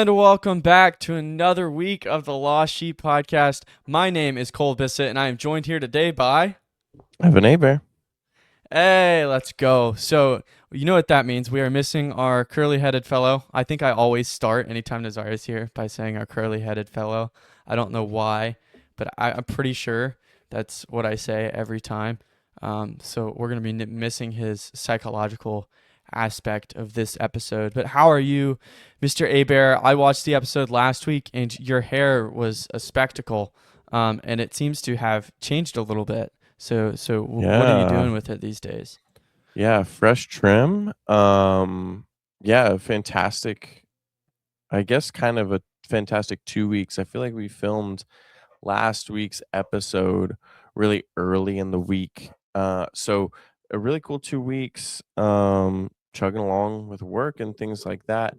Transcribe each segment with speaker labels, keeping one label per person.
Speaker 1: And welcome back to another week of the Lost Sheep podcast. My name is Cole Bissett, and I am joined here today by.
Speaker 2: Evan Aber.
Speaker 1: Hey, let's go. So, you know what that means. We are missing our curly headed fellow. I think I always start anytime Nazar is here by saying our curly headed fellow. I don't know why, but I'm pretty sure that's what I say every time. So, we're going to be missing his psychological aspect of this episode. But how are you, Mr. Abear? I watched the episode last week, and your hair was a spectacle, and it seems to have changed a little bit. So what are you
Speaker 2: Yeah.
Speaker 1: doing with it these days?
Speaker 2: Yeah, fresh trim. Yeah, fantastic. I guess kind of a fantastic 2 weeks. I feel like we filmed last week's episode really early in the week. So a really cool 2 weeks chugging along with work and things like that.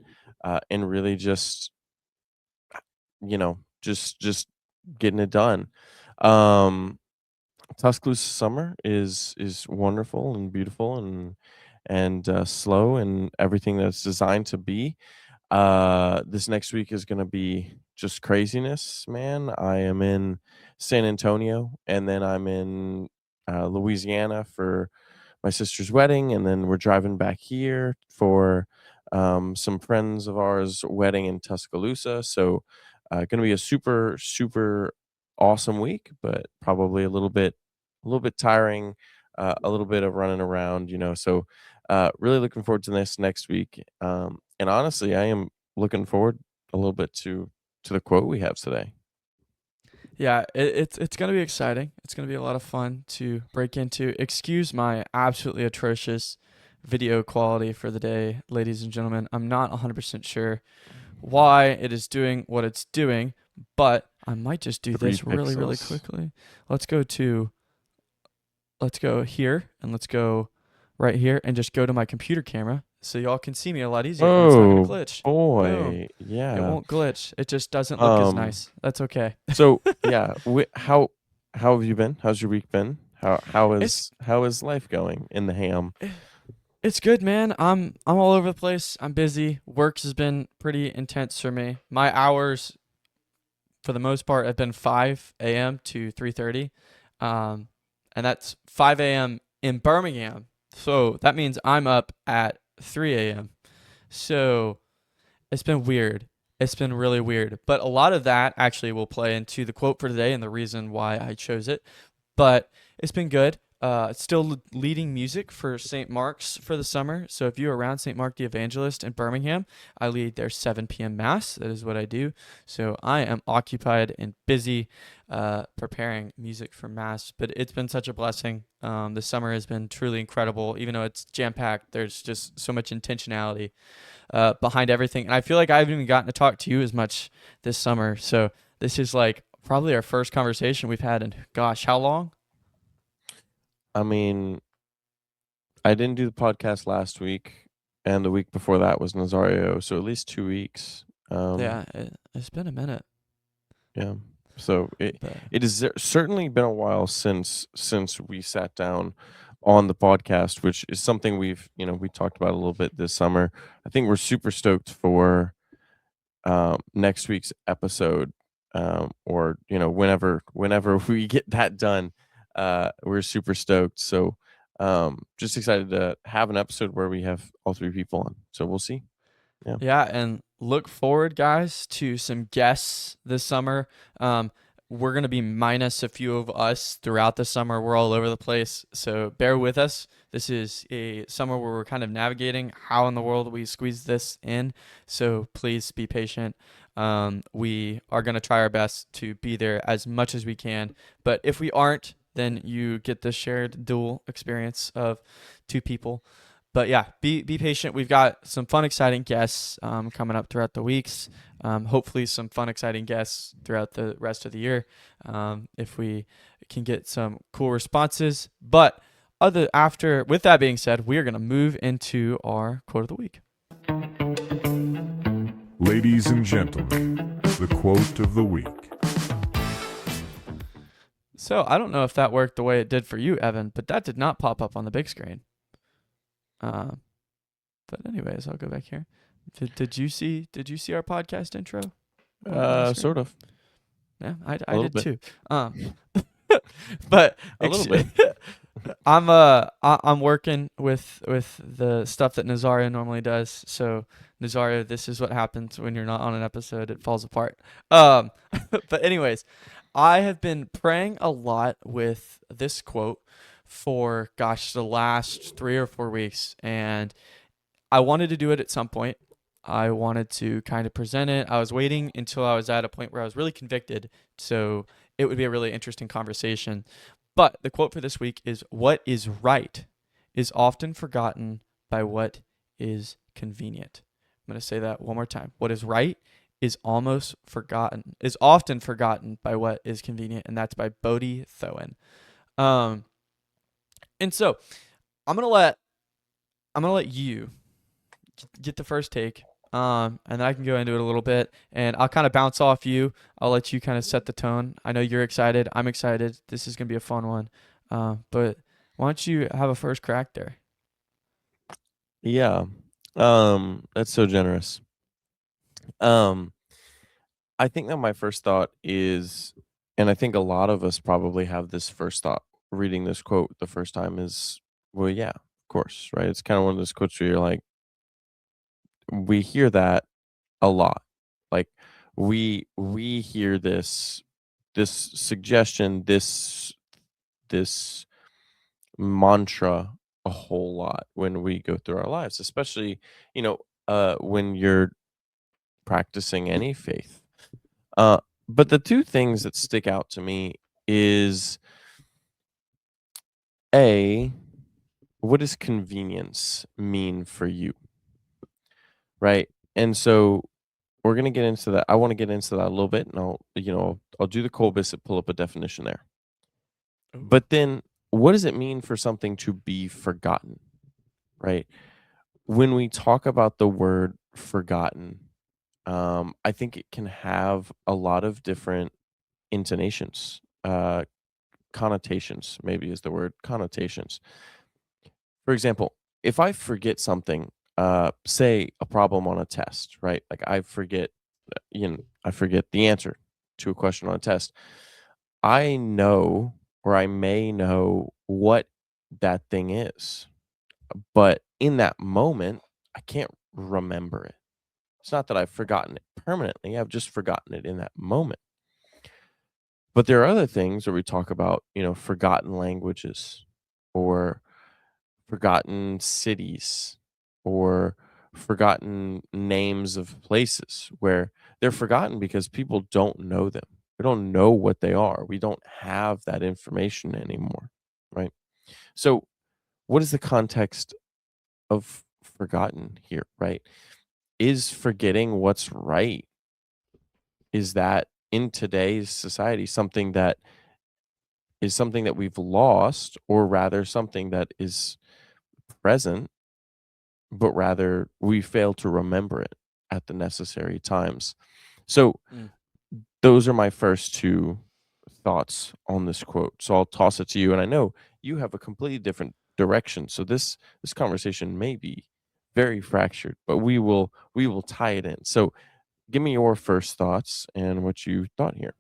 Speaker 2: And really just, just getting it done. Um Tuscaloosa summer is wonderful and beautiful and slow and everything that's designed to be. This next week is gonna be just craziness, man. I am in San Antonio, and then I'm in Louisiana for my sister's wedding, and then we're driving back here for some friends of ours' wedding in Tuscaloosa. So, gonna be a super super awesome week, but probably a little bit tiring, a little bit of running around, So, really looking forward to this next week. And honestly, I am looking forward a little bit to the quote we have today.
Speaker 1: Yeah, it's gonna be exciting. It's gonna be a lot of fun to break into. Excuse my absolutely atrocious video quality for the day, ladies and gentlemen. I'm not 100% sure why it is doing what it's doing, but I might just do
Speaker 2: Three
Speaker 1: this really, really
Speaker 2: pixels.
Speaker 1: quickly. Let's go to let's go here and let's go right here and just go to my computer camera so y'all can see me a lot easier and it's not gonna
Speaker 2: Oh
Speaker 1: glitch. Boom.
Speaker 2: boy,
Speaker 1: It
Speaker 2: yeah.
Speaker 1: won't glitch. It just doesn't look as
Speaker 2: Um.
Speaker 1: nice. That's okay.
Speaker 2: So yeah, how have you been? How's your week been? How
Speaker 1: It's
Speaker 2: is how is life going in the ham?
Speaker 1: it's good, man. I'm all over the place. I'm busy. Work has been pretty intense for me. My hours for the most part have been 5 a.m. to 3:30. Um and that's 5 a.m. in Birmingham. So that means I'm up at 3 a.m. So it's been weird. It's been really weird. But a lot of that actually will play into the quote for today and the reason why I chose it. But it's been good. Still leading music for St. Mark's for the summer. So if you're around St. Mark the Evangelist in Birmingham, I lead their 7 p.m. Mass. That is what I do. So I am occupied and busy preparing music for Mass. But it's been such a blessing. The summer has been truly incredible. Even though it's jam packed, there's just so much intentionality behind everything. And I feel like I haven't even gotten to talk to you as much this summer. So this is like probably our first conversation we've had in gosh, how long?
Speaker 2: I mean, I didn't do the podcast last week, and the week before that was Nazario, so at least 2 weeks.
Speaker 1: Yeah, it's been a minute,
Speaker 2: Yeah. So it
Speaker 1: but
Speaker 2: it has certainly been a while since we sat down on the podcast, which is something we talked about a little bit this summer. I think we're super stoked for next week's episode, or whenever we get that done. We're super stoked. So just excited to have an episode where we have all three people on. So we'll see. Yeah.
Speaker 1: yeah, and look forward, guys, to some guests this summer. We're gonna be minus a few of us throughout the summer. We're all over the place, so bear with us. This is a summer where we're kind of navigating how in the world we squeeze this in. So please be patient. We are gonna try our best to be there as much as we can, but if we aren't, then you get the shared dual experience of two people. But yeah, be patient. We've got some fun, exciting guests coming up throughout the weeks. Hopefully, some fun, exciting guests throughout the rest of the year if we can get some cool responses. But with that being said, we are going to move into our quote of the week.
Speaker 3: Ladies and gentlemen, the quote of the week.
Speaker 1: So I don't know if that worked the way it did for you, Evan, but that did not pop up on the big screen. Uh, but anyways, I'll go back here. Did you see our podcast intro on the screen?
Speaker 2: Sort of.
Speaker 1: Yeah,
Speaker 2: A
Speaker 1: I
Speaker 2: little
Speaker 1: did
Speaker 2: bit.
Speaker 1: too. But
Speaker 2: A little bit.
Speaker 1: I'm working with the stuff that Nazario normally does. So Nazario, this is what happens when you're not on an episode. It falls apart. Um, but anyways, I have been praying a lot with this quote for the last 3 or 4 weeks, and I wanted to do it at some point. I wanted to kind of present it. I was waiting until I was at a point where I was really convicted, so it would be a really interesting conversation. But the quote for this week is, "What is right is often forgotten by what is convenient." I'm going to say that one more time. What is right is often forgotten by what is convenient, and that's by Bodhi Thoen. Um, and so I'm gonna let you get the first take, and then I can go into it a little bit, and I'll kind of bounce off you. I'll let you kind of set the tone. I know you're excited. I'm excited. This is gonna be a fun one. But why don't you have a first crack there?
Speaker 2: Yeah. That's so generous. Um, I think that my first thought is, and I think a lot of us probably have this first thought reading this quote the first time is, well, yeah, of course, right? It's kind of one of those quotes where you're like, we hear that a lot. Like we hear this suggestion, this mantra a whole lot when we go through our lives, especially, you know, when you're practicing any faith. Uh, but the two things that stick out to me is A, what does convenience mean for you? Right. And so we're gonna get into that. I want to get into that a little bit, and I'll do the Colbus and pull up a definition there.
Speaker 1: Ooh.
Speaker 2: But then what does it mean for something to be forgotten? Right? When we talk about the word forgotten, I think it can have a lot of different intonations, connotations, maybe is the word, connotations. For example, if I forget something, say a problem on a test, right? Like I forget the answer to a question on a test. I know, or I may know what that thing is, but in that moment, I can't remember it. It's not that I've forgotten it permanently, I've just forgotten it in that moment. But there are other things where we talk about, forgotten languages or forgotten cities or forgotten names of places where they're forgotten because people don't know them. We don't know what they are. We don't have that information anymore, right? So, what is the context of forgotten here, right? Is forgetting what's right, is that in today's society something that we've lost, or rather something that is present, but rather we fail to remember it at the necessary times? So
Speaker 1: Mm.
Speaker 2: those are my first two thoughts on this quote. So I'll toss it to you, and I know you have a completely different direction. So this conversation may be very fractured, but we will tie it in. So give me your first thoughts and what you thought here.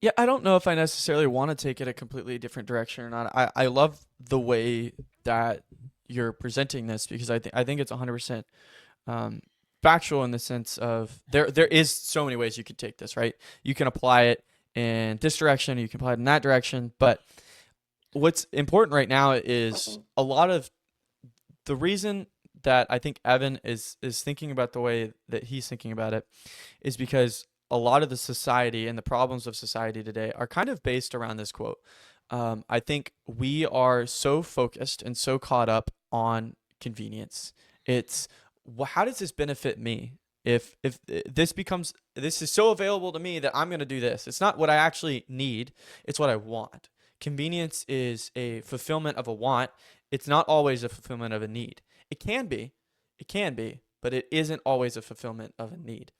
Speaker 1: Yeah, I don't know if I necessarily want to take it a completely different direction or not. I love the way that you're presenting this, because I think it's 100% um, factual, in the sense of there is so many ways you could take this, right? You can apply it in this direction, you can apply it in that direction, but what's important right now is a lot of the reason that I think Evan is thinking about the way that he's thinking about it is because a lot of the society and the problems of society today are kind of based around this quote. I think we are so focused and so caught up on convenience. It's, well, how does this benefit me? If this is so available to me that I'm going to do this. It's not what I actually need, it's what I want. Convenience is a fulfillment of a want. It's not always a fulfillment of a need. It can be, but it isn't always a fulfillment of a need.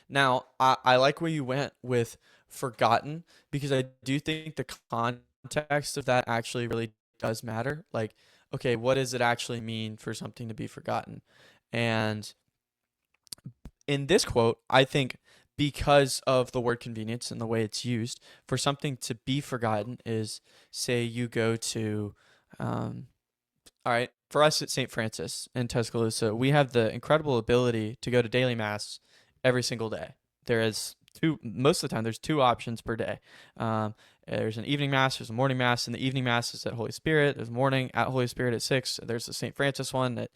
Speaker 1: Now, I like where you went with forgotten, because I do think the context of that actually really does matter. Like, okay, what does it actually mean for something to be forgotten? And in this quote, I think because of the word convenience and the way it's used, for something to be forgotten is, say you go to, all right, for us at St. Francis in Tuscaloosa, we have the incredible ability to go to daily mass every single day. There is two, most of the time, there's two options per day. Um, there's an evening mass, there's a morning mass, and the evening mass is at Holy Spirit. There's morning at Holy Spirit at 6. There's the St. Francis one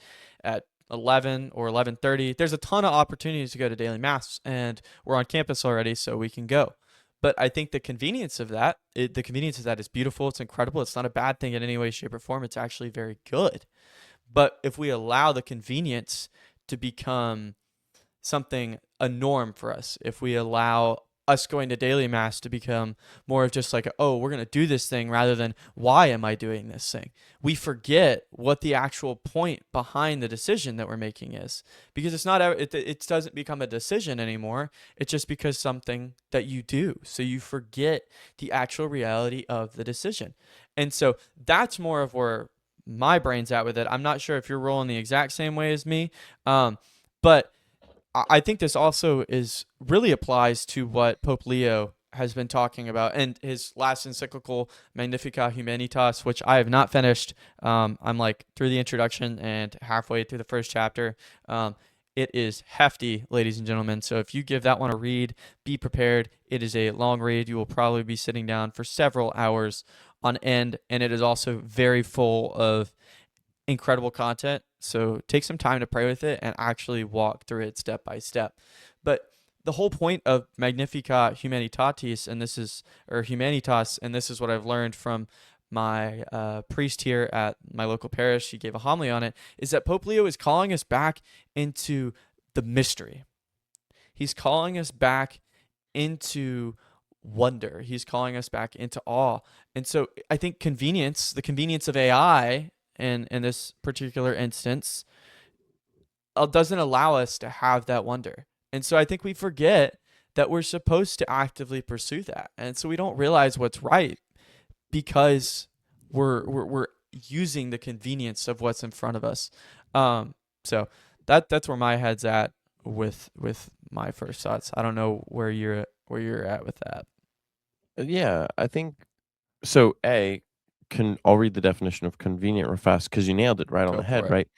Speaker 1: at 11 or 11:30. There's a ton of opportunities to go to daily mass, and we're on campus already, so we can go. But I think the convenience of that, is beautiful. It's incredible. It's not a bad thing in any way, shape, or form. It's actually very good. But if we allow the convenience to become something, a norm for us, if we allow us going to daily mass to become more of just like, oh, we're going to do this thing rather than why am I doing this thing, we forget what the actual point behind the decision that we're making is, because it's not, it doesn't become a decision anymore. It's just because something that you do, so you forget the actual reality of the decision. And so that's more of where my brain's at with it. I'm not sure if you're rolling the exact same way as me, but I think this also is really applies to what Pope Leo has been talking about and his last encyclical, Magnifica Humanitas, which I have not finished. I'm like through the introduction and halfway through the first chapter. It is hefty, ladies and gentlemen. So if you give that one a read, be prepared. It is a long read. You will probably be sitting down for several hours on end, and it is also very full of incredible content. So take some time to pray with it and actually walk through it step by step. But the whole point of Magnifica Humanitatis, and this is, or Humanitas, and this is what I've learned from my priest here at my local parish. He gave a homily on it, is that Pope Leo is calling us back into the mystery. He's calling us back into wonder. He's calling us back into awe. And so I think convenience, the convenience of AI in this particular instance, doesn't allow us to have that wonder. And so I think we forget that we're supposed to actively pursue that. And so we don't realize what's right because we're using the convenience of what's in front of us. So that's where my head's at with my first thoughts. I don't know where you're at with that.
Speaker 2: Yeah, I think so. I'll read the definition of convenient real fast because you nailed it right on
Speaker 1: Go
Speaker 2: the
Speaker 1: for
Speaker 2: head,
Speaker 1: it.
Speaker 2: right?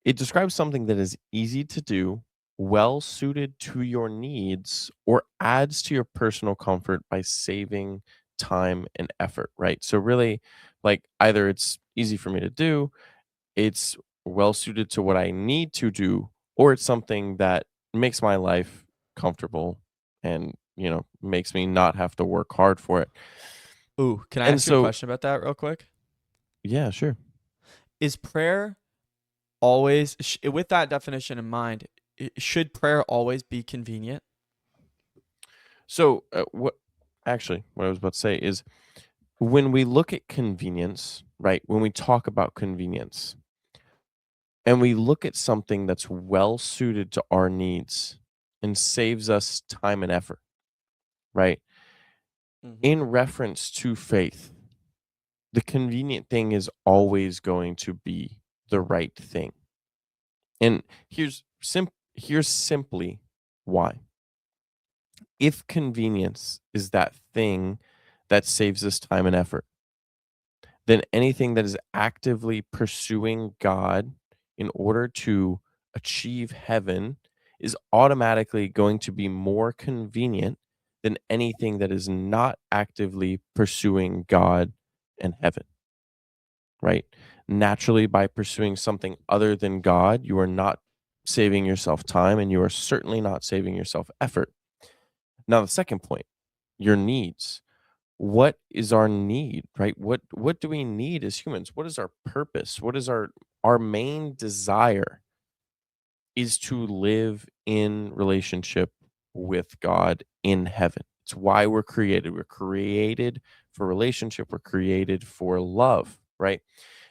Speaker 2: It describes something that is easy to do, well suited to your needs, or adds to your personal comfort by saving time and effort, right? So really, like either it's easy for me to do, it's well suited to what I need to do, or it's something that makes my life comfortable and, makes me not have to work hard for it.
Speaker 1: Ooh, can I
Speaker 2: And
Speaker 1: ask you a
Speaker 2: so,
Speaker 1: question about that real quick?
Speaker 2: yeah, sure.
Speaker 1: Is prayer always, with that definition in mind, should prayer always be convenient?
Speaker 2: So, what I was about to say is when we look at convenience, right? When we talk about convenience and we look at something that's well suited to our needs and saves us time and effort, right?
Speaker 1: Mm-hmm.
Speaker 2: In reference to faith, the convenient thing is always going to be the right thing. And here's simply why. If convenience is that thing that saves us time and effort, then anything that is actively pursuing God in order to achieve heaven is automatically going to be more convenient than anything that is not actively pursuing God and heaven, right? Naturally, by pursuing something other than God, you are not saving yourself time and you are certainly not saving yourself effort. Now, the second point, your needs. What is our need, right? What do we need as humans? What is our purpose? What is our main desire is to live in relationship with God in heaven. It's why we're created. We're created for relationship. We're created for love, right?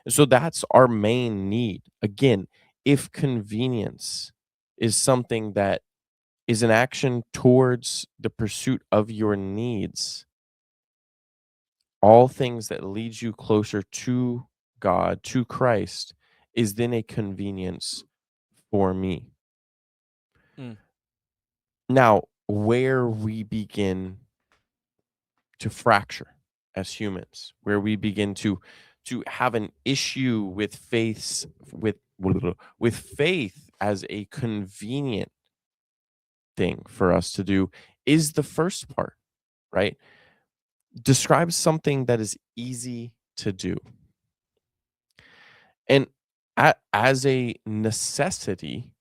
Speaker 2: And so that's our main need. Again, if convenience is something that is an action towards the pursuit of your needs, all things that leads you closer to God, to Christ, is then a convenience for me.
Speaker 1: Mm.
Speaker 2: Now, where we begin to fracture as humans, where we begin to have an issue with with faith as a convenient thing for us to do, is the first part, right? Describe something that is easy to do. And as a necessity,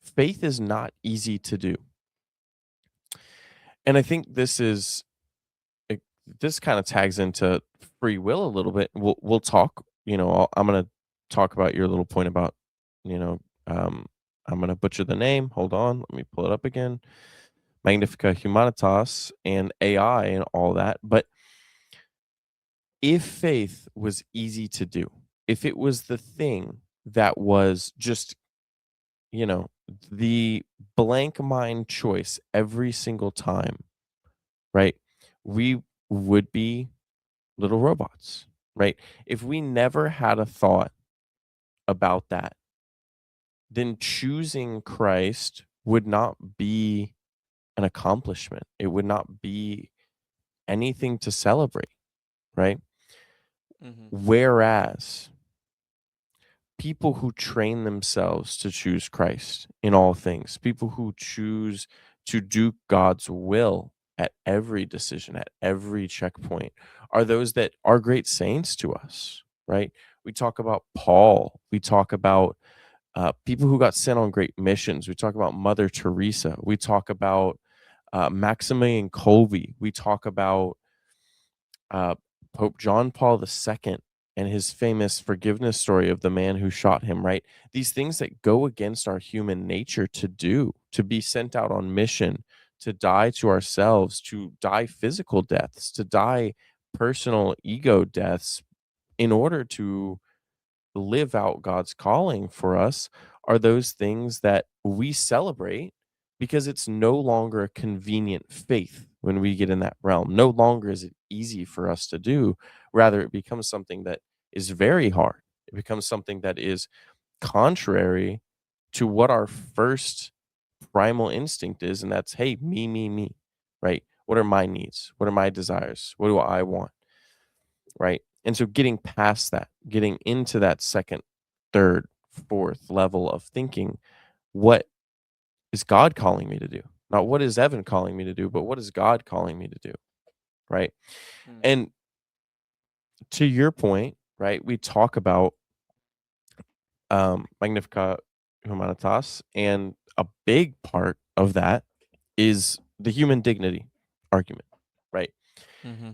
Speaker 2: faith is not easy to do. And I think this kind of tags into free will a little bit. We'll talk, I'm going to talk about your little point about, you know, um, I'm going to butcher the name. Hold on, let me pull it up again. Magnifica Humanitas and AI and all that. But if faith was easy to do, if it was the thing that was just, you know, the blank mind choice every single time, right? We would be little robots, right? If we never had a thought about that, then choosing Christ would not be an accomplishment. It would not be anything to celebrate, right?
Speaker 1: Mm-hmm.
Speaker 2: Whereas people who train themselves to choose Christ in all things, people who choose to do God's will at every decision, at every checkpoint, are those that are great saints to us, right? We talk about Paul. We talk about people who got sent on great missions. We talk about Mother Teresa. We talk about Maximilian Kolbe. We talk about uh, Pope John Paul II and his famous forgiveness story of the man who shot him, right? These things that go against our human nature to do, to be sent out on mission, to die to ourselves, to die physical deaths, to die personal ego deaths in order to live out God's calling for us, are those things that we celebrate because it's no longer a convenient faith when we get in that realm. No longer is it easy for us to do. Rather, it becomes something that is very hard. It becomes something that is contrary to what our first primal instinct is. And that's, hey, me, right? What are my needs? What are my desires? What do I want? Right. And so getting past that, getting into that second, third, fourth level of thinking, what is God calling me to do? Not what is Evan calling me to do, but what is God calling me to do? Right.
Speaker 1: Mm.
Speaker 2: And to your point, right, we talk about Magnifica Humanitas, and a big part of that is the human dignity argument, right?
Speaker 1: Mm-hmm.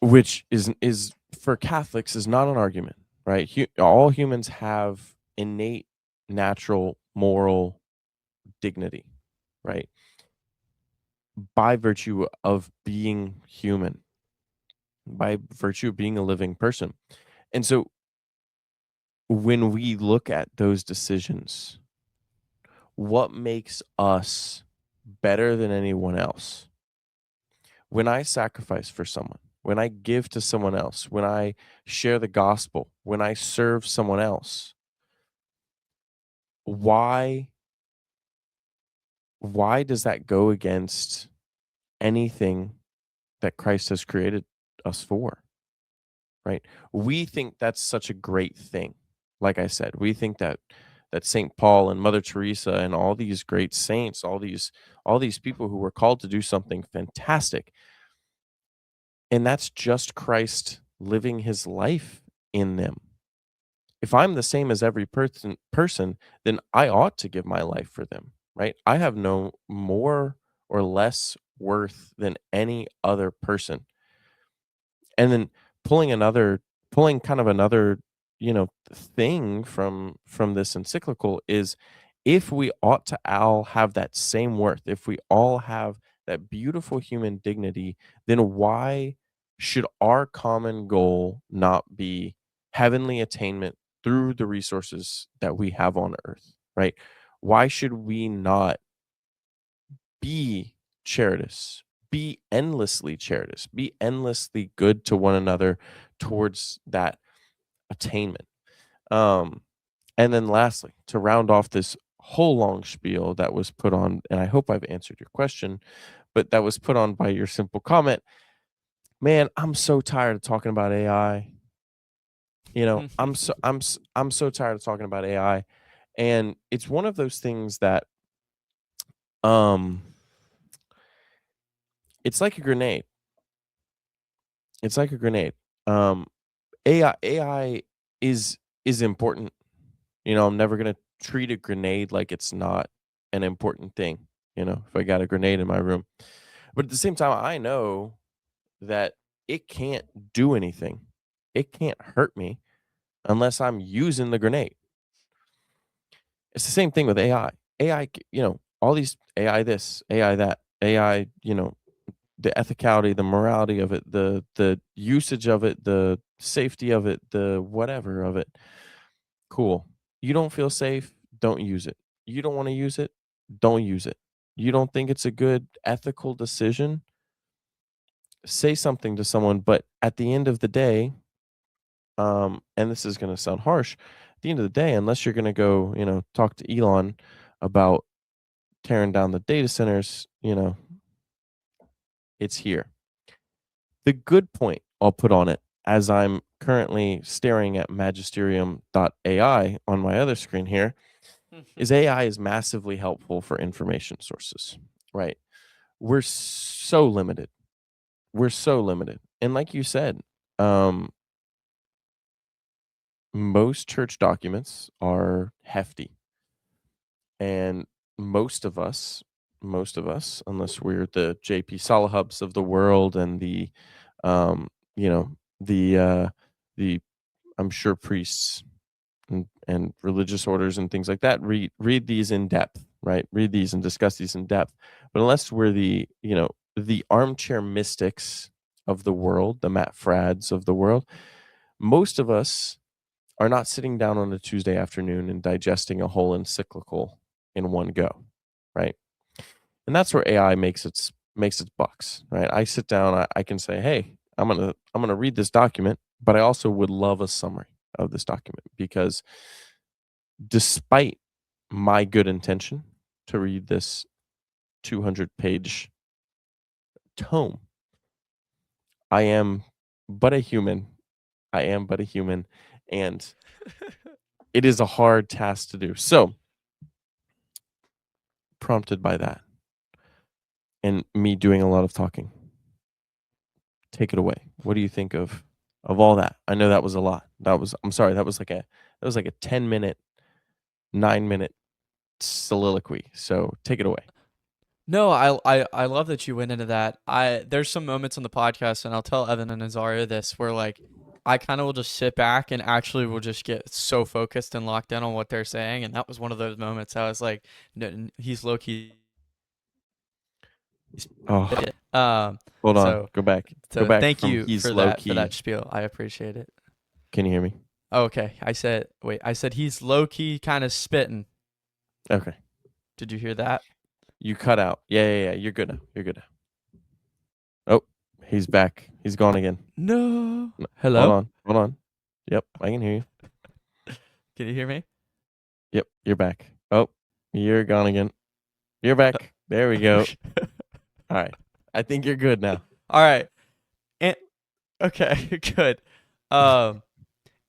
Speaker 2: Which is for Catholics is not an argument, right? All humans have innate, natural, moral dignity, right? By virtue of being human, by virtue of being a living person. And so when we look at those decisions, what makes us better than anyone else? When I sacrifice for someone, when I give to someone else, when I share the gospel, when I serve someone else, why does that go against anything that Christ has created us for? Right? We think that's such a great thing. Like I said, we think that St. Paul and Mother Teresa and all these great saints, all these people who were called to do something fantastic, and that's just Christ living his life in them. If I'm the same as every person, then I ought to give my life for them, right? I have no more or less worth than any other person. And then pulling kind of another, thing from this encyclical is, if we ought to all have that same worth, if we all have that beautiful human dignity, then why should our common goal not be heavenly attainment through the resources that we have on earth, right? Why should we not be charitous, be endlessly charitous, be endlessly good to one another towards that attainment? Um, And then lastly, to round off this whole long spiel that was put on, and I hope I've answered your question, but that was put on by your simple comment. Man, I'm so tired of talking about AI. I'm so tired of talking about AI. And it's one of those things that um it's like a grenade. It's like a grenade. Um AI is important. I'm never going to treat a grenade like it's not an important thing, if I got a grenade in my room. But at the same time, I know that it can't do anything. It can't hurt me unless I'm using the grenade. It's the same thing with AI. AI, all these AI this, AI that, AI, the ethicality, the morality of it, the usage of it, the safety of it, the whatever of it. Cool. You don't feel safe, don't use it. You don't want to use it, don't use it. You don't think it's a good ethical decision, say something to someone, but at the end of the day, and this is going to sound harsh, at the end of the day, unless you're going to go, talk to Elon about tearing down the data centers, it's here. The good point I'll put on it, as I'm currently staring at magisterium.ai on my other screen here, is AI is massively helpful for information sources, right? We're so limited. We're so limited. And like you said, um, most church documents are hefty. And most of us, unless we're the JP Solihubs of the world and the, um, you know, the I'm sure priests and religious orders and things like that read these in depth, right? Read these and discuss these in depth. But unless we're the armchair mystics of the world, the Matt Frads of the world, most of us are not sitting down on a Tuesday afternoon and digesting a whole encyclical in one go, right? And that's where AI makes its bucks, right? I sit down, I can say, hey, I'm gonna read this document, but I also would love a summary of this document because despite my good intention to read this 200-page tome, I am but a human. I am but a human, and it is a hard task to do. So, prompted by that and me doing a lot of talking, take it away. What do you think of all that? I know that was a lot. I'm sorry, that was like a 10-minute, 9-minute soliloquy. So, take it away.
Speaker 1: No, I love that you went into that. There's some moments on the podcast, and I'll tell Evan and Azaria this, where like I kind of will just sit back and actually will just get so focused and locked in on what they're saying, and that was one of those moments. I was like, no, he's low key.
Speaker 2: Oh,
Speaker 1: Um,
Speaker 2: hold on.
Speaker 1: so
Speaker 2: Go back. Go
Speaker 1: so
Speaker 2: back
Speaker 1: thank
Speaker 2: from
Speaker 1: you
Speaker 2: he's
Speaker 1: for
Speaker 2: low
Speaker 1: that
Speaker 2: key.
Speaker 1: spiel. I appreciate it.
Speaker 2: Can you hear me?
Speaker 1: Okay, I said he's low key kind of spitting.
Speaker 2: Okay.
Speaker 1: Did you hear that?
Speaker 2: You cut out. Yeah. You're good now. You're good now. Oh, he's back. He's gone again.
Speaker 1: No.
Speaker 2: No, hold
Speaker 1: Hello?
Speaker 2: on. Hold on. Yep, I can hear you.
Speaker 1: Can you hear me?
Speaker 2: Yep, you're back. Oh, you're gone again. You're back. There we go. All right. I think you're good now.
Speaker 1: All right. And okay, good. Um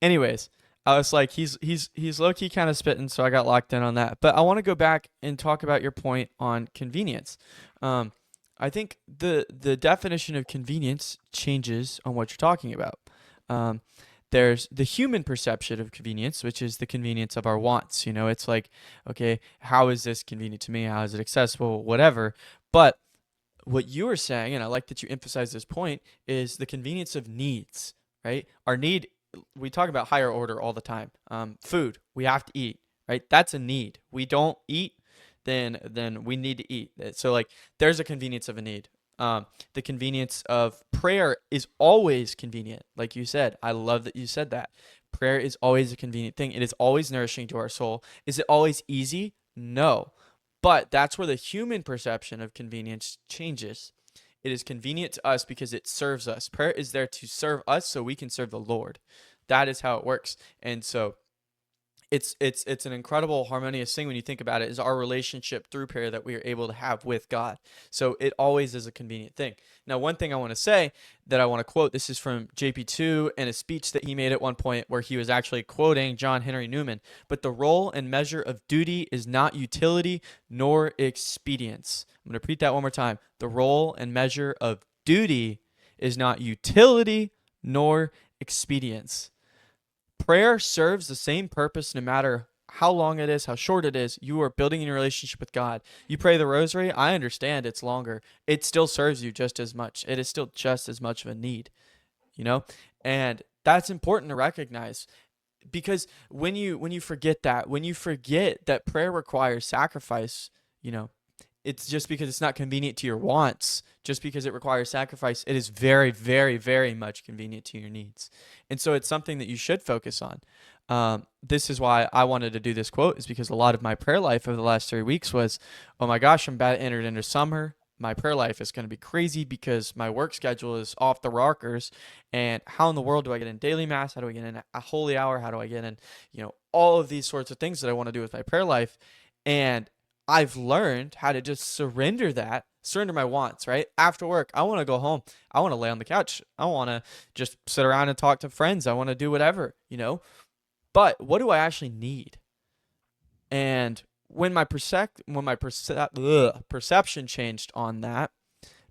Speaker 1: anyways, I was like he's low key kind of spitting, so I got locked in on that. But I want to go back and talk about your point on convenience. Um I think the definition of convenience changes on what you're talking about. Um there's the human perception of convenience, which is the convenience of our wants. It's like, okay, how is this convenient to me? How is it accessible? Whatever. But what you were saying, and I like that you emphasize this point, is the convenience of needs, right? Our need, we talk about higher order all the time. Food, we have to eat, right? That's a need. We don't eat, then we need to eat. So like, there's a convenience of a need. The convenience of prayer is always convenient, like you said. I love that you said that. Prayer is always a convenient thing. It is always nourishing to our soul. Is it always easy? No. But that's where the human perception of convenience changes. It is convenient to us because it serves us. Prayer is there to serve us so we can serve the Lord. That is how it works. And so it's an incredible harmonious thing when you think about it, is our relationship through prayer that we are able to have with God. So it always is a convenient thing. Now, one thing I want to say that I want to quote, this is from JP2 and a speech that he made at one point where he was actually quoting John Henry Newman. But the role and measure of duty is not utility nor expedience. I'm going to repeat that one more time. The role and measure of duty is not utility nor expedience. Prayer serves the same purpose no matter how long it is, how short it is. You are building in your relationship with God. You pray the rosary. I understand it's longer. It still serves you just as much. It is still just as much of a need, you know? And that's important to recognize, because when you forget that, when you forget that prayer requires sacrifice, you know, it's just because it's not convenient to your wants, just because it requires sacrifice, it is very, very, very much convenient to your needs. And so it's something that you should focus on. This is why I wanted to do this quote, is because a lot of my prayer life over the last 3 weeks was, oh my gosh, I'm about to enter into summer. My prayer life is going to be crazy because my work schedule is off the rockers. And how in the world do I get in daily mass? How do I get in a holy hour? How do I get in, all of these sorts of things that I want to do with my prayer life? And I've learned how to just surrender my wants, right? After work, I want to go home. I want to lay on the couch. I want to just sit around and talk to friends. I want to do whatever. But what do I actually need? And when my perception changed on that,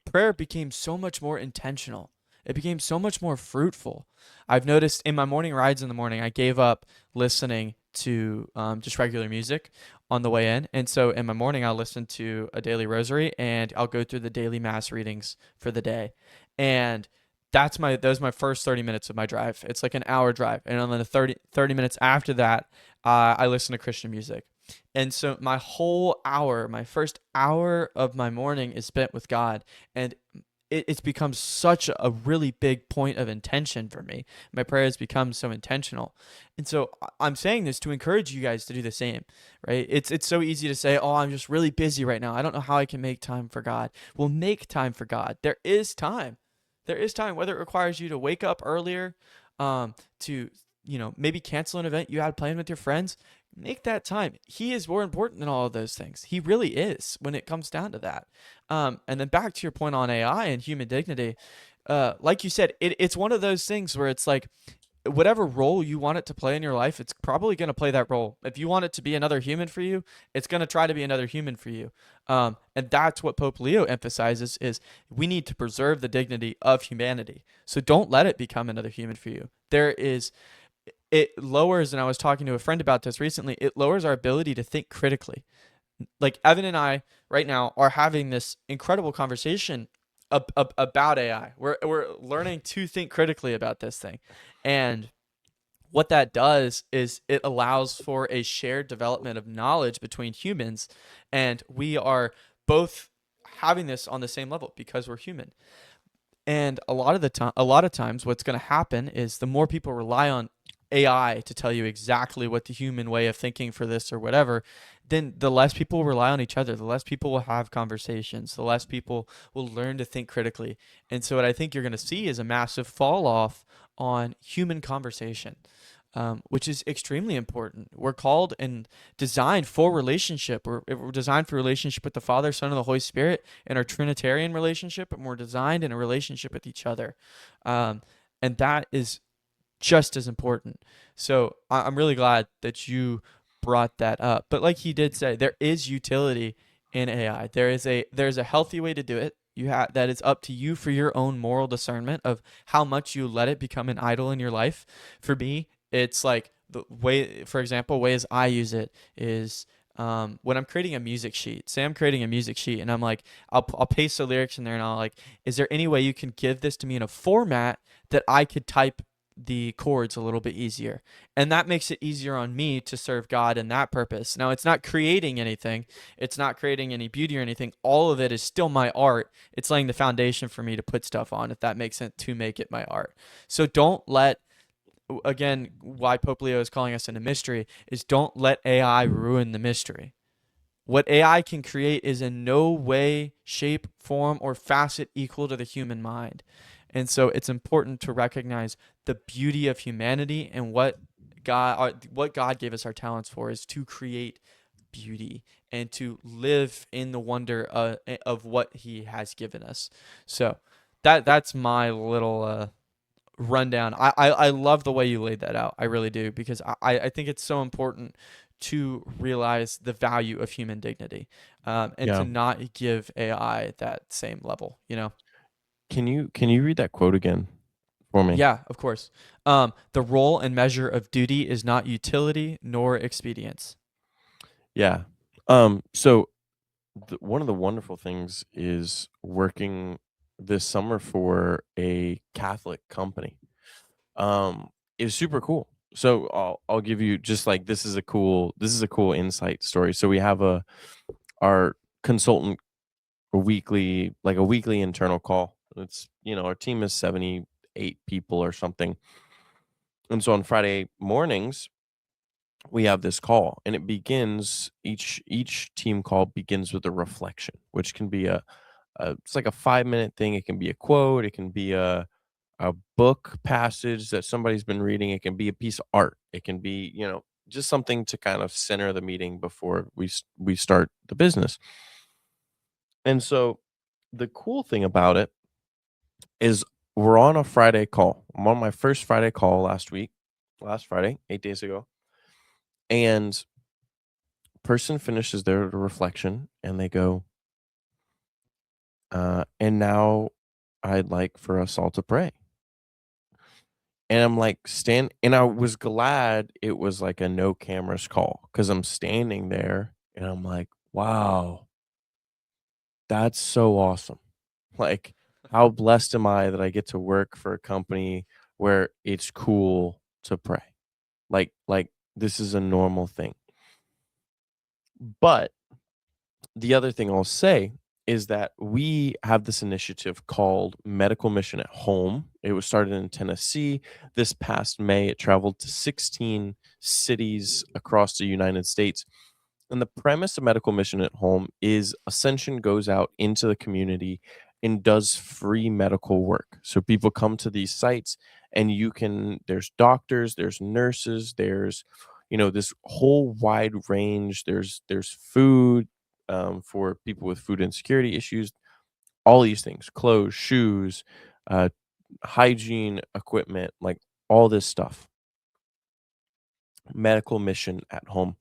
Speaker 1: prayer became so much more intentional. It became so much more fruitful. I've noticed in my morning rides in the morning, I gave up listening to just regular music on the way in. And so in my morning, I'll listen to a daily rosary and I'll go through the daily mass readings for the day. And those are my first 30 minutes of my drive. It's like an hour drive. And then the 30 minutes after that, I listen to Christian music. And so my whole hour, my first hour of my morning is spent with God. And it's become such a really big point of intention for me. My prayer has become so intentional. And so I'm saying this to encourage you guys to do the same, right? It's so easy to say, oh, I'm just really busy right now. I don't know how I can make time for God. Well, make time for God. There is time. There is time, whether it requires you to wake up earlier, to, maybe cancel an event you had planned with your friends. Make that time. He is more important than all of those things. He really is when it comes down to that. And then back to your point on AI and human dignity, like you said, it's one of those things where it's like, whatever role you want it to play in your life, it's probably going to play that role. If you want it to be another human for you, it's going to try to be another human for you. And that's what Pope Leo emphasizes, is we need to preserve the dignity of humanity. So don't let it become another human for you. It lowers, and I was talking to a friend about this recently, it lowers our ability to think critically. Like Evan and I right now are having this incredible conversation about AI. We're learning to think critically about this thing. And what that does is it allows for a shared development of knowledge between humans, and we are both having this on the same level because we're human. And a lot of times what's going to happen is the more people rely on AI to tell you exactly what the human way of thinking for this or whatever, then the less people rely on each other, the less people will have conversations, the less people will learn to think critically. And so what I think you're going to see is a massive fall off on human conversation, which is extremely important. We're called and designed for relationship. We're designed for relationship with the Father, Son, and the Holy Spirit in our Trinitarian relationship, and we're designed in a relationship with each other. And that is just as important. So I'm really glad that you brought that up. But like he did say, there is utility in AI. There's a healthy way to do it. That is up to you for your own moral discernment of how much you let it become an idol in your life. For me, it's like the way, for example, ways I use it is when I'm creating a music sheet. Say I'm creating a music sheet and I'm like, I'll paste the lyrics in there and I'll like, is there any way you can give this to me in a format that I could type the chords a little bit easier? And that makes it easier on me to serve God in that purpose. Now, it's not creating anything. It's not creating any beauty or anything. All of it is still my art. It's laying the foundation for me to put stuff on, if that makes sense, to make it my art. So don't let, again, why Pope Leo is calling us into mystery, is don't let AI ruin the mystery. What AI can create is in no way, shape, form, or facet equal to the human mind. And so it's important to recognize the beauty of humanity and what what God gave us our talents for is to create beauty and to live in the wonder of what He has given us. So that's my little rundown. I love the way you laid that out. I really do, because I think it's so important to realize the value of human dignity, and to
Speaker 2: Yeah.
Speaker 1: not give AI that same level,
Speaker 2: Can you read that quote again for me?
Speaker 1: Yeah, of course. The role and measure of duty is not utility nor expedience.
Speaker 2: Yeah. So one of the wonderful things is working this summer for a Catholic company. It was super cool. So I'll give you just like this is a cool insight story. So we have our consultant a weekly internal call. It's our team is 78 people or something. And so on Friday mornings we have this call, and it begins each team call begins with a reflection, which can be it's like a 5-minute thing. It can be a quote, it can be a book passage that somebody's been reading, it can be a piece of art, it can be just something to kind of center the meeting before we start the business. And so the cool thing about it is we're on a Friday call. I'm on my first Friday call last Friday, 8 days ago, and person finishes their reflection and they go, and now I'd like for us all to pray. And I'm like, and I was glad it was like a no cameras call, because I'm standing there and I'm like, wow, that's so awesome. Like, how blessed am I that I get to work for a company where it's cool to pray? Like this is a normal thing. But the other thing I'll say is that we have this initiative called Medical Mission at Home. It was started in Tennessee. This past May, it traveled to 16 cities across the United States. And the premise of Medical Mission at Home is Ascension goes out into the community and does free medical work. So people come to these sites, and there's doctors, there's nurses, there's this whole wide range. There's food, for people with food insecurity issues, all these things, clothes, shoes, uh, hygiene equipment, like all this stuff. Medical Mission at Home.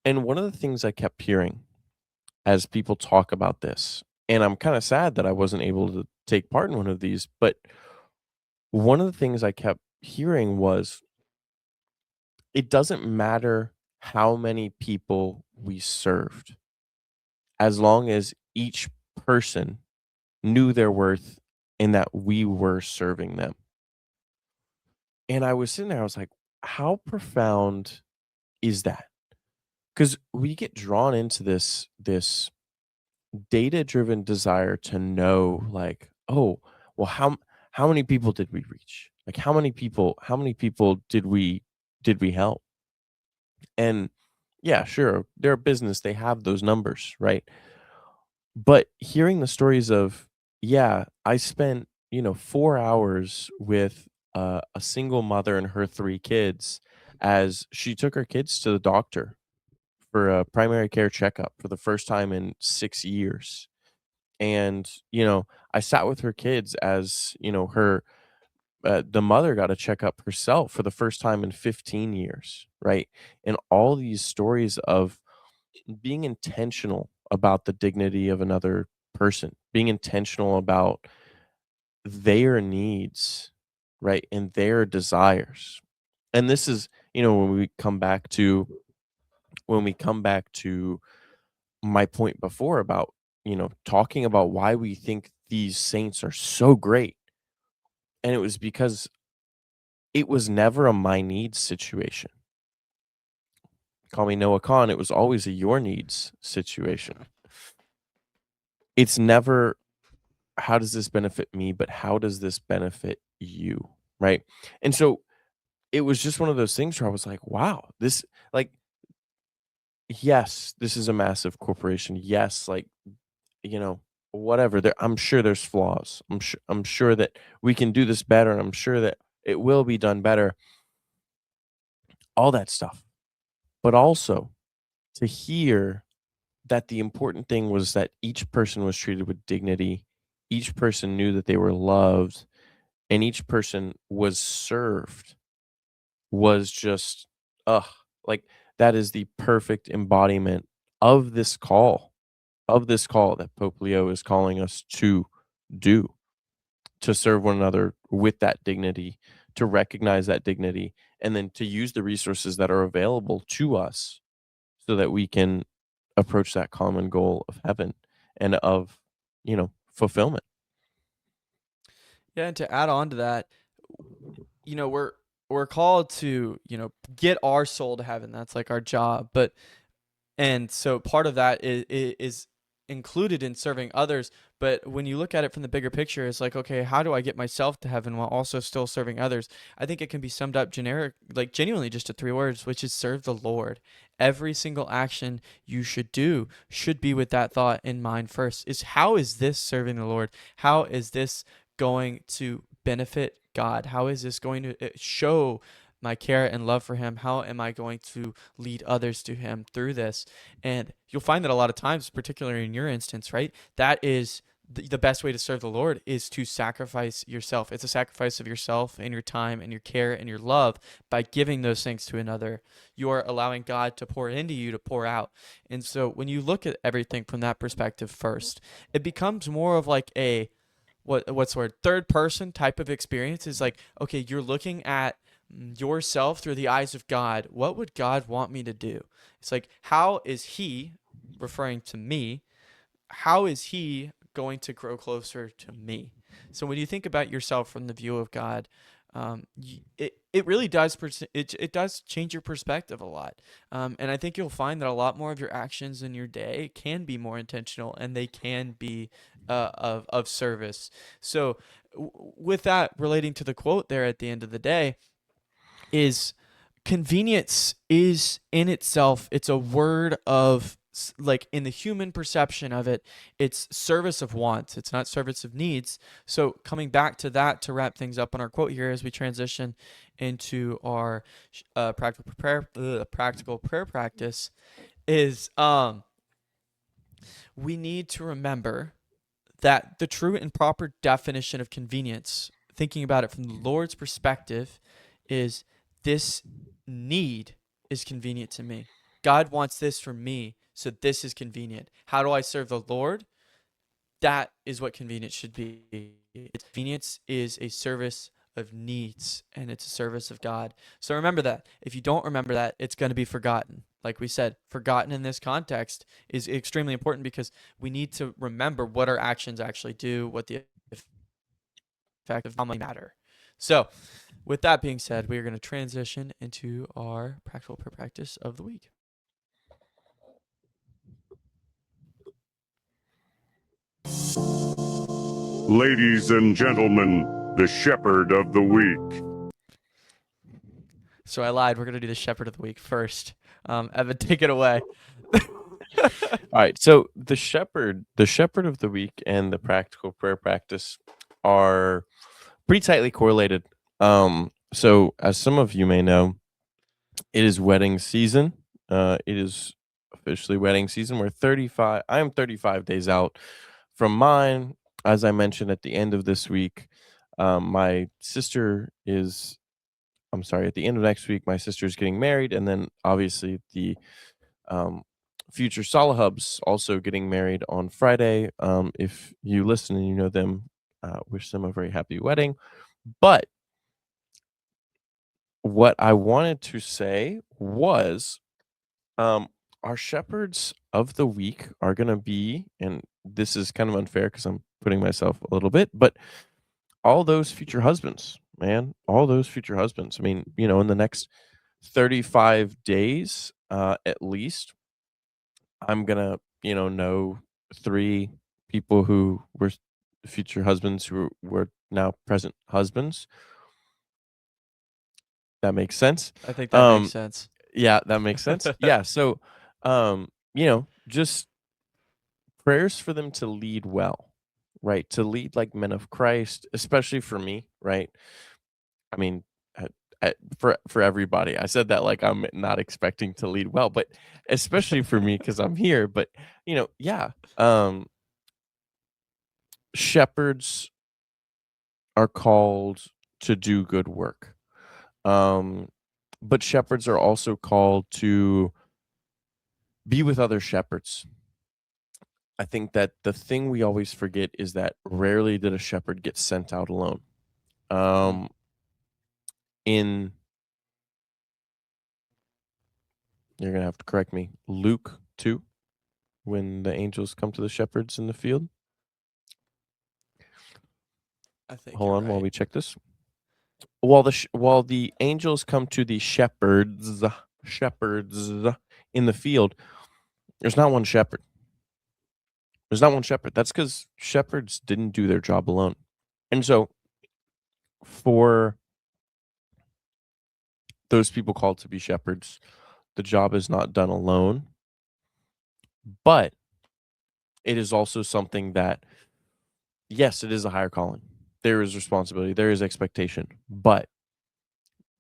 Speaker 2: And one of the things I kept hearing as people talk about this, and I'm kind of sad that I wasn't able to take part in one of these, but one of the things I kept hearing was it doesn't matter how many people we served, as long as each person knew their worth and that we were serving them. And I was sitting there, I was like, how profound is that? Because we get drawn into this data driven desire to know, like, oh, well, how many people did we reach? Like, how many people did we help? And yeah, sure, they're a business, they have those numbers, right? But hearing the stories of, yeah, I spent 4 hours with a single mother and her 3 kids as she took her kids to the doctor for a primary care checkup for the first time in 6 years. And I sat with her kids as her the mother got a checkup herself for the first time in 15 years, right? And all these stories of being intentional about the dignity of another person, being intentional about their needs, right? And their desires. And this is, when we come back to my point before about, talking about why we think these saints are so great. And it was because it was never a my needs situation. Call me Noah Khan, it was always a your needs situation. It's never how does this benefit me, but how does this benefit you? Right. And so it was just one of those things where I was like, wow, like, yes, this is a massive corporation. Yes, like, you know, whatever. I'm sure there's flaws. I'm sure that we can do this better, and I'm sure that it will be done better. all that stuff. But also to hear that the important thing was that each person was treated with dignity, each person knew that they were loved, and each person was served was just, ugh, like that is the perfect embodiment of this call, that Pope Leo is calling us to do, to serve one another with that dignity, to recognize that dignity, and then to use the resources that are available to us so that we can approach that common goal of heaven and of, fulfillment.
Speaker 1: Yeah, and to add on to that, we're called to, get our soul to heaven. That's like our job. But and so part of that is included in serving others. But when you look at it from the bigger picture, it's like, okay, how do I get myself to heaven while also still serving others? I think it can be summed up generic, like genuinely just to 3 words, which is serve the Lord. Every single action you should do should be with that thought in mind first. Is how is this serving the Lord? How is this going to benefit God? How is this going to show my care and love for him? How am I going to lead others to him through this? And you'll find that a lot of times, particularly in your instance, right? That is the best way to serve the Lord is to sacrifice yourself. It's a sacrifice of yourself and your time and your care and your love by giving those things to another. You are allowing God to pour into you to pour out. And so when you look at everything from that perspective first, it becomes more of like a what's the word, third person type of experience. Is like, okay, you're looking at yourself through the eyes of God. What would God want me to do? It's like, how is he, referring to me, how is he going to grow closer to me? So when you think about yourself from the view of God, it really does it does change your perspective a lot, and I think you'll find that a lot more of your actions in your day can be more intentional and they can be of service. So with that, relating to the quote there at the end of the day, is convenience is in itself, it's a word of, like, in the human perception of it, it's service of wants, it's not service of needs. So coming back to that to wrap things up on our quote here as we transition into our practical prayer practice, is we need to remember that the true and proper definition of convenience, thinking about it from the Lord's perspective, is this need is convenient to me. God wants this for me, so this is convenient. How do I serve the Lord? That is what convenience should be. Convenience is a service of needs, and it's a service of God. So remember that. If you don't remember that, it's going to be forgotten. Like we said, forgotten in this context is extremely important because we need to remember what our actions actually do, what the effect of how much matter. So with that being said, we are going to transition into our practical prayer practice of the week.
Speaker 3: Ladies and gentlemen, the Shepherd of the Week.
Speaker 1: So I lied. We're going to do the shepherd of the week first. Evan, take it away.
Speaker 2: All right. So the shepherd of the week and the practical prayer practice are pretty tightly correlated. So as some of you may know, it is wedding season. It is officially wedding season. I am 35 days out from mine. As I mentioned at the end of this week, my sister is, I'm sorry, at the end of next week, my sister is getting married. And then obviously the future Sala Hubs also getting married on Friday. If you listen and you know them, wish them a very happy wedding. But what I wanted to say was, our shepherds of the week are going to be, and this is kind of unfair because I'm putting myself a little bit, but all those future husbands, man, all those future husbands. I mean, in the next 35 days, at least, I'm gonna, know 3 people who were future husbands who were now present husbands. That makes sense.
Speaker 1: I think that makes sense.
Speaker 2: Yeah, that makes sense. Yeah, so, just prayers for them to lead well, right? To lead like men of Christ, especially for me, right? I mean, for everybody. I said that like I'm not expecting to lead well, but especially for me because I'm here. But yeah, shepherds are called to do good work. But shepherds are also called to be with other shepherds. I think that the thing we always forget is that rarely did a shepherd get sent out alone. Um, in You're gonna have to correct me, Luke 2, when the angels come to the shepherds in the field.
Speaker 1: I think
Speaker 2: Hold
Speaker 1: you're
Speaker 2: on while
Speaker 1: right.
Speaker 2: we check this. While the angels come to the shepherds in the field, there's not one shepherd. There's not one shepherd. That's because shepherds didn't do their job alone. And so, for those people called to be shepherds, the job is not done alone, but it is also something that, yes, it is a higher calling. There is responsibility, there is expectation, but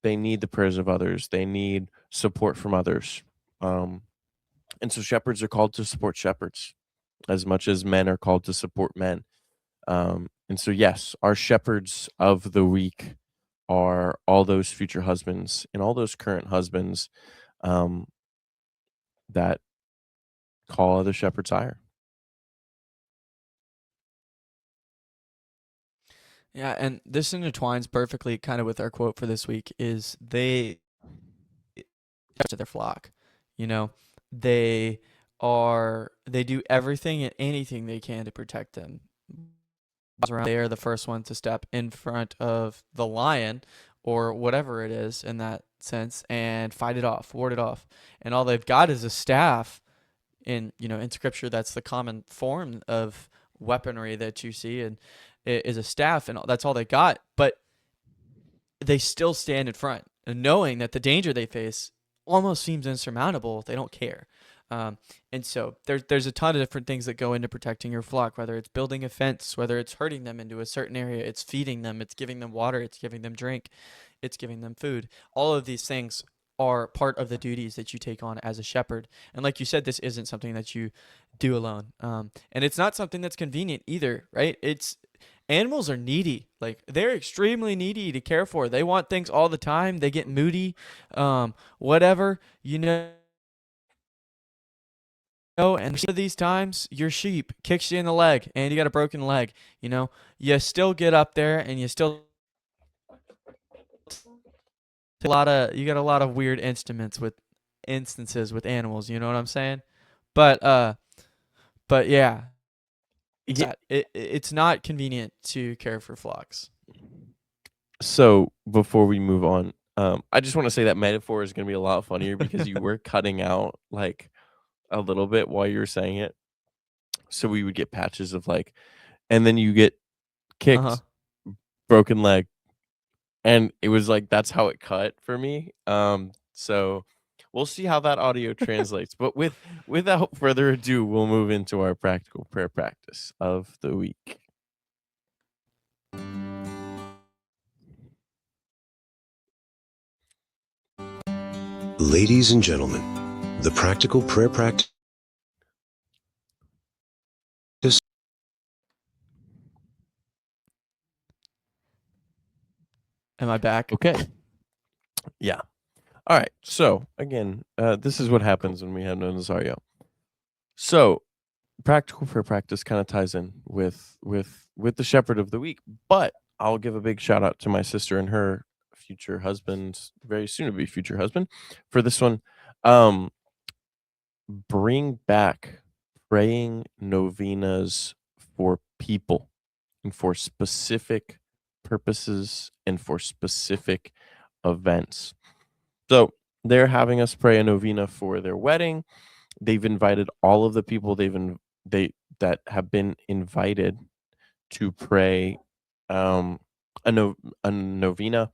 Speaker 2: they need the prayers of others. They need support from others. And so shepherds are called to support shepherds as much as men are called to support men. And so, yes, our shepherds of the week are all those future husbands and all those current husbands um, that call other shepherds higher.
Speaker 1: Yeah, and this intertwines perfectly kind of with our quote for this week is they to their flock. You know, they do everything and anything they can to protect them. They are the first one to step in front of the lion or whatever it is in that sense and fight it off, ward it off. And all they've got is a staff in scripture. That's the common form of weaponry that you see, and it is a staff, and that's all they got. But they still stand in front, and knowing that the danger they face almost seems insurmountable. They don't care. And so there's a ton of different things that go into protecting your flock, whether it's building a fence, whether it's herding them into a certain area, it's feeding them, it's giving them water, it's giving them drink, it's giving them food. All of these things are part of the duties that you take on as a shepherd. And like you said, this isn't something that you do alone. And it's not something that's convenient either, right? Animals are needy. Like, they're extremely needy to care for. They want things all the time. They get moody, whatever, and some of these times your sheep kicks you in the leg and you got a broken leg, you still get up there and you still you got a lot of weird instances with animals, you know what I'm saying? But yeah,
Speaker 2: Yeah.
Speaker 1: it's not convenient to care for flocks.
Speaker 2: So before we move on, I just want to say that metaphor is going to be a lot funnier because you were cutting out like a little bit while you were saying it. So we would get patches of like, and then you get
Speaker 1: Uh-huh.
Speaker 2: kicked, broken leg, and it was like that's how it cut for me. So we'll see how that audio translates. But without further ado, we'll move into our practical prayer practice of the week.
Speaker 4: Ladies and gentlemen, the practical prayer practice.
Speaker 1: Am I back?
Speaker 2: Okay. Yeah. All right. So again, this is what happens when we have no Nazario. So practical prayer practice kind of ties in with the shepherd of the week, but I'll give a big shout out to my sister and her future husband, very soon to be future husband, for this one. Bring back praying novenas for people and for specific purposes and for specific events. So they're having us pray a novena for their wedding. They've invited all of the people that have been invited to pray a novena.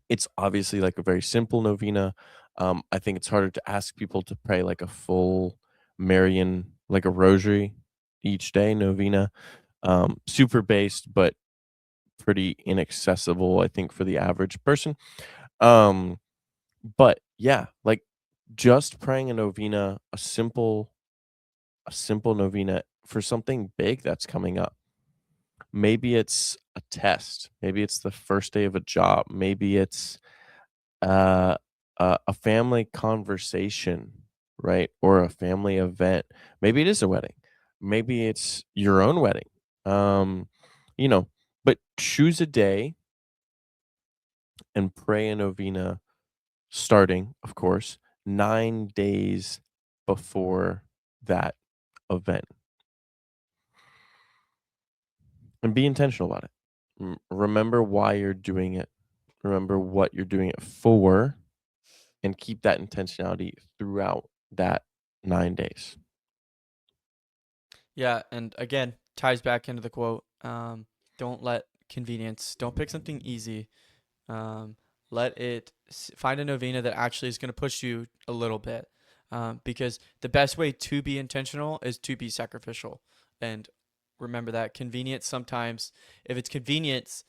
Speaker 2: It's obviously like a very simple novena. I think it's harder to ask people to pray like a full Marian, like a rosary each day novena. Super based, but pretty inaccessible, I think, for the average person. But yeah, like just praying a novena, a simple novena for something big that's coming up. Maybe it's a test. Maybe it's the first day of a job. Maybe it's uh, a family conversation, right? Or a family event. Maybe it is a wedding. Maybe it's your own wedding. Um, you know, but choose a day and pray a novena starting, of course, 9 days before that event. And be intentional about it. Remember why you're doing it. Remember what you're doing it for, and keep that intentionality throughout that 9 days.
Speaker 1: Yeah, and again, ties back into the quote. Don't let convenience. Don't pick something easy. Um, find a novena that actually is going to push you a little bit. Because the best way to be intentional is to be sacrificial. And remember that convenience sometimes, if it's convenience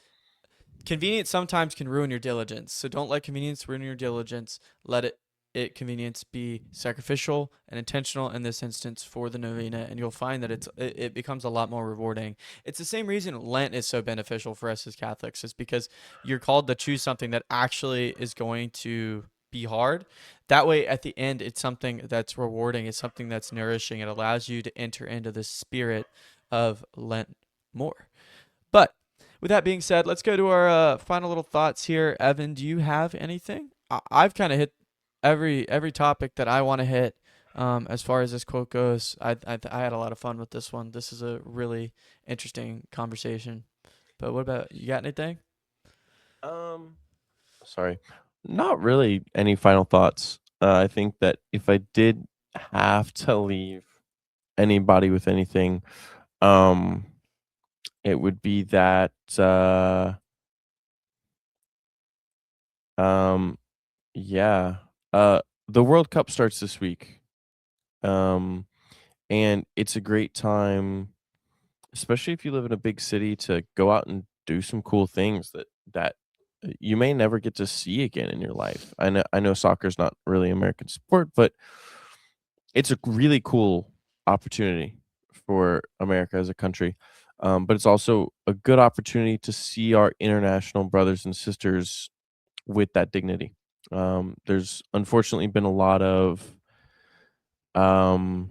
Speaker 1: sometimes can ruin your diligence. So don't let convenience ruin your diligence. Let it convenience be sacrificial and intentional in this instance for the novena, and you'll find that it becomes a lot more rewarding. It's the same reason Lent is so beneficial for us as Catholics, is because you're called to choose something that actually is going to be hard. That way at the end it's something that's rewarding, it's something that's nourishing. It allows you to enter into the spirit of Lent more. But with that being said, let's go to our final little thoughts here. Evan, do you have anything? I've kind of hit every topic that I want to hit. As far as this quote goes, I had a lot of fun with this one. This is a really interesting conversation. But what about you? Got anything?
Speaker 2: Um, Sorry, not really any final thoughts. I think that if I did have to leave anybody with anything, um, it would be that um, yeah, the World Cup starts this week. Um, and it's a great time, especially if you live in a big city, to go out and do some cool things that you may never get to see again in your life. I know soccer's not really American sport, but it's a really cool opportunity for America as a country. But it's also a good opportunity to see our international brothers and sisters with that dignity. There's unfortunately been um,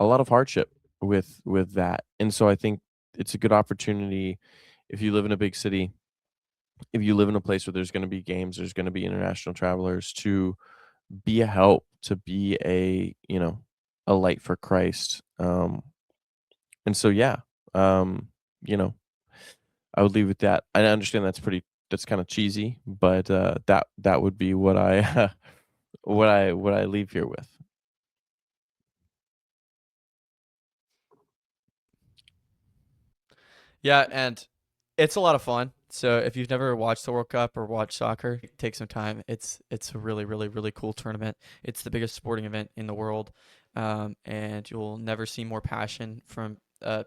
Speaker 2: a lot of hardship with that, and so I think it's a good opportunity if you live in a big city, if you live in a place where there's going to be games, there's going to be international travelers, to be a help, to be a light for Christ. And so yeah, um, you know, I would leave with that. I understand that's kind of cheesy, but that would be what I what I leave here with.
Speaker 1: Yeah, and it's a lot of fun. So if you've never watched the World Cup or watched soccer, take some time. It's a really really really cool tournament. It's the biggest sporting event in the world, and you'll never see more passion from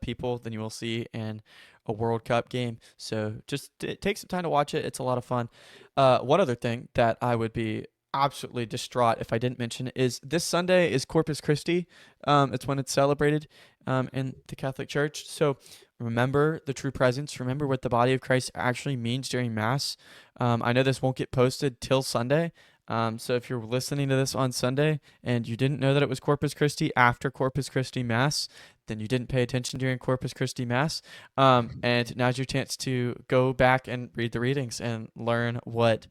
Speaker 1: people than you will see in a World Cup game. So just take some time to watch it. It's a lot of fun. One other thing that I would be absolutely distraught if I didn't mention is this Sunday is Corpus Christi. It's when it's celebrated in the Catholic Church. So remember the true presence. Remember what the body of Christ actually means during Mass. I know this won't get posted till Sunday. So if you're listening to this on Sunday and you didn't know that it was Corpus Christi after Corpus Christi Mass, then you didn't pay attention during Corpus Christi Mass. And now's your chance to go back and read the readings and learn what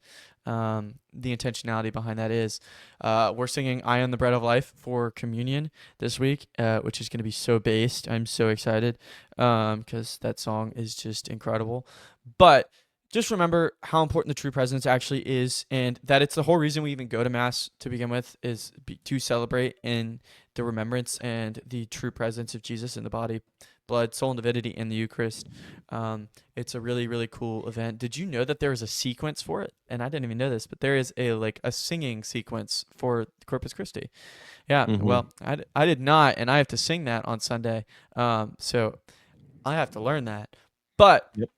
Speaker 1: the intentionality behind that is. We're singing I Am the Bread of Life for communion this week, which is going to be so based. I'm so excited because that song is just incredible. But just remember how important the true presence actually is, and that it's the whole reason we even go to Mass to begin with, is to celebrate in the remembrance and the true presence of Jesus in the body, blood, soul, and divinity in the Eucharist. It's a really, really cool event. Did you know that there is a sequence for it? And I didn't even know this, but there is a singing sequence for Corpus Christi. Yeah,
Speaker 2: Hmm.
Speaker 1: well, I did not, and I have to sing that on Sunday. So I have to learn that. But
Speaker 2: Yep.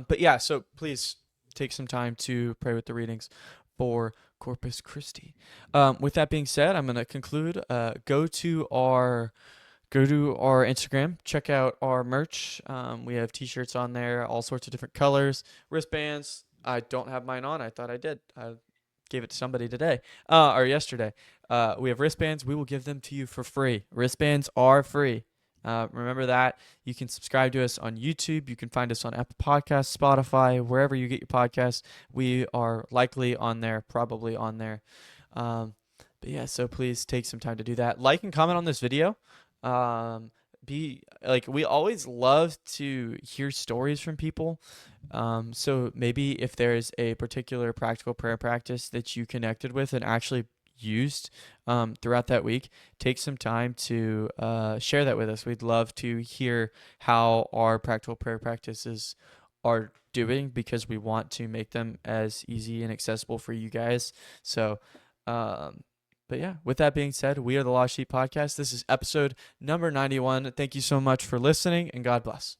Speaker 1: but yeah, so please take some time to pray with the readings for Corpus Christi. With that being said, I'm going to conclude. Go to our Instagram, check out our merch. We have t-shirts on there, all sorts of different colors, wristbands. I don't have mine on. I thought I did. I gave it to somebody today or yesterday. We have wristbands. We will give them to you for free. Wristbands are free. Remember that. You can subscribe to us on YouTube. You can find us on Apple Podcasts, Spotify, wherever you get your podcasts. We are likely on there, probably on there. But yeah, so please take some time to do that. Like and comment on this video. We always love to hear stories from people. So maybe if there's a particular practical prayer practice that you connected with and actually used throughout that week, take some time to share that with us. We'd love to hear how our practical prayer practices are doing, because we want to make them as easy and accessible for you guys. So but yeah, with that being said, we are the Lost Sheep Podcast. This is episode number 91. Thank you so much for listening, and God bless.